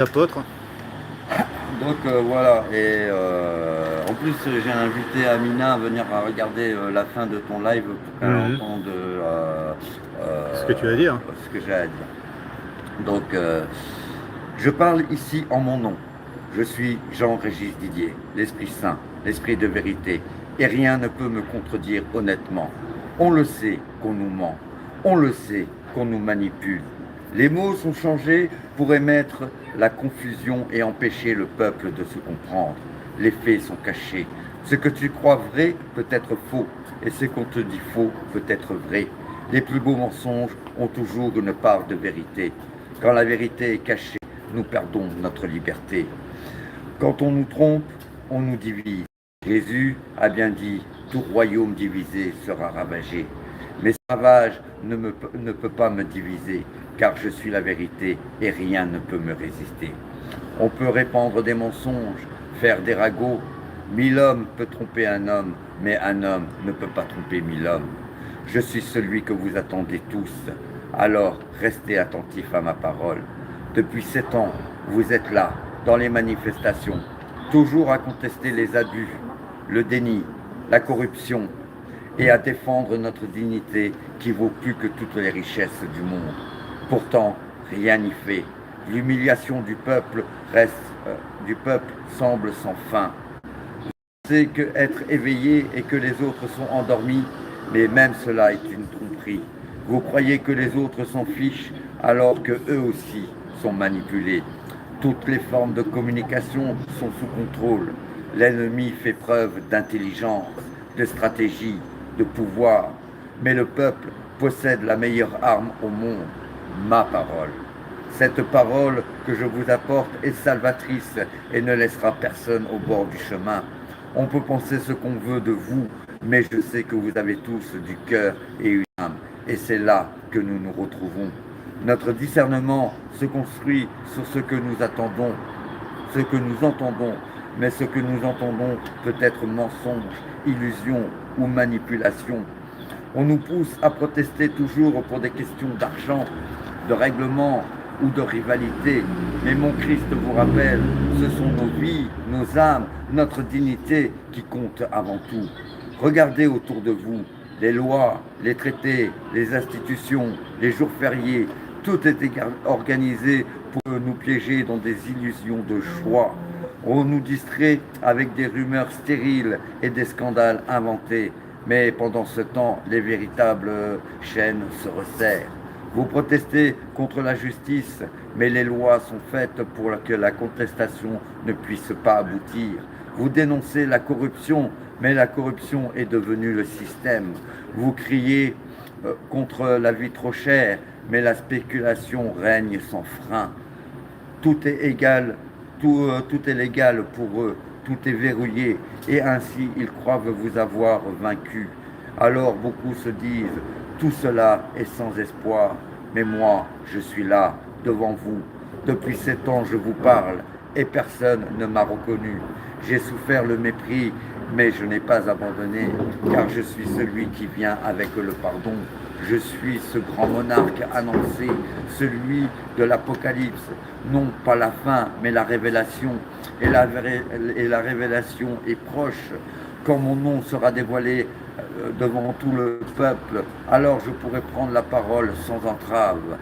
Apôtre. Donc voilà, et en plus j'ai invité Amina à venir à regarder la fin de ton live pour qu'elle entende Ce que tu vas dire. ce que j'ai à dire. Donc je parle ici en mon nom. Je suis Jean-Régis Didier, l'Esprit Saint, l'Esprit de vérité, et rien ne peut me contredire honnêtement. On le sait qu'on nous ment, on le sait qu'on nous manipule. Les mots sont changés pour émettre la confusion et empêcher le peuple de se comprendre. Les faits sont cachés. Ce que tu crois vrai peut être faux, et ce qu'on te dit faux peut être vrai. Les plus beaux mensonges ont toujours une part de vérité. Quand la vérité est cachée, nous perdons notre liberté. Quand on nous trompe, on nous divise. Jésus a bien dit, tout royaume divisé sera ravagé. Mais ce ravage ne peut pas me diviser, car je suis la vérité et rien ne peut me résister. On peut répandre des mensonges, faire des ragots. 1000 hommes peuvent tromper un homme, mais un homme ne peut pas tromper 1000 hommes. Je suis celui que vous attendez tous. Alors, restez attentifs à ma parole. Depuis 7 ans, vous êtes là, dans les manifestations, toujours à contester les abus, le déni, la corruption, et à défendre notre dignité qui vaut plus que toutes les richesses du monde. Pourtant, rien n'y fait. L'humiliation du peuple semble sans fin. C'est que être éveillé et que les autres sont endormis, mais même cela est une tromperie. Vous croyez que les autres s'en fichent alors que eux aussi sont manipulés. Toutes les formes de communication sont sous contrôle. L'ennemi fait preuve d'intelligence, de stratégie, de pouvoir. Mais le peuple possède la meilleure arme au monde, ma parole. Cette parole que je vous apporte est salvatrice et ne laissera personne au bord du chemin. On peut penser ce qu'on veut de vous, mais je sais que vous avez tous du cœur et une âme. Et c'est là que nous nous retrouvons. Notre discernement se construit sur ce que nous attendons, ce que nous entendons, mais ce que nous entendons peut être mensonge, illusion ou manipulation. On nous pousse à protester toujours pour des questions d'argent, de règlement ou de rivalité. Mais mon Christ vous rappelle, ce sont nos vies, nos âmes, notre dignité qui comptent avant tout. Regardez autour de vous, les lois, les traités, les institutions, les jours fériés, tout est organisé pour nous piéger dans des illusions de choix. On nous distrait avec des rumeurs stériles et des scandales inventés. Mais pendant ce temps, les véritables chaînes se resserrent. Vous protestez contre la justice, mais les lois sont faites pour que la contestation ne puisse pas aboutir. Vous dénoncez la corruption, mais la corruption est devenue le système. Vous criez contre la vie trop chère, mais la spéculation règne sans frein. Tout est égal, tout est légal pour eux, tout est verrouillé, et ainsi ils croient vous avoir vaincu. Alors beaucoup se disent, tout cela est sans espoir, mais moi, je suis là, devant vous. Depuis 7 ans, je vous parle, et personne ne m'a reconnu. J'ai souffert le mépris, mais je n'ai pas abandonné, car je suis celui qui vient avec le pardon. Je suis ce grand monarque annoncé, celui de l'Apocalypse. Non pas la fin, mais la révélation. Et la révélation est proche. Quand mon nom sera dévoilé devant tout le peuple, alors je pourrai prendre la parole sans entrave.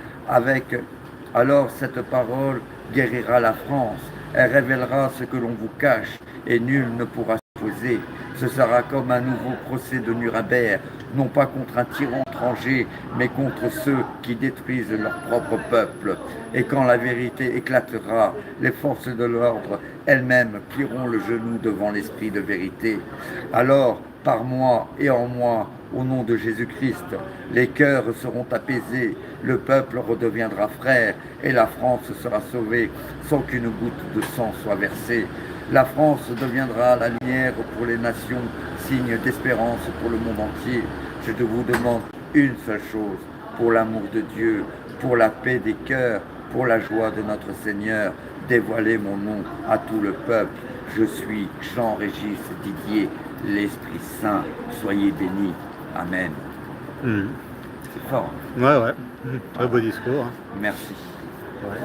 Alors cette parole guérira la France. Elle révélera ce que l'on vous cache et nul ne pourra s'opposer. Ce sera comme un nouveau procès de Nuremberg, non pas contre un tyran étranger, mais contre ceux qui détruisent leur propre peuple. Et quand la vérité éclatera, les forces de l'ordre elles-mêmes plieront le genou devant l'esprit de vérité. Alors, par moi et en moi, au nom de Jésus-Christ, les cœurs seront apaisés, le peuple redeviendra frère et la France sera sauvée sans qu'une goutte de sang soit versée. La France deviendra la lumière pour les nations, signe d'espérance pour le monde entier. Je vous demande une seule chose, pour l'amour de Dieu, pour la paix des cœurs, pour la joie de notre Seigneur, dévoilez mon nom à tout le peuple. Je suis Jean-Régis Didier, l'Esprit Saint. Soyez bénis. Amen. C'est fort. Ouais. Très beau discours. Merci. Ouais.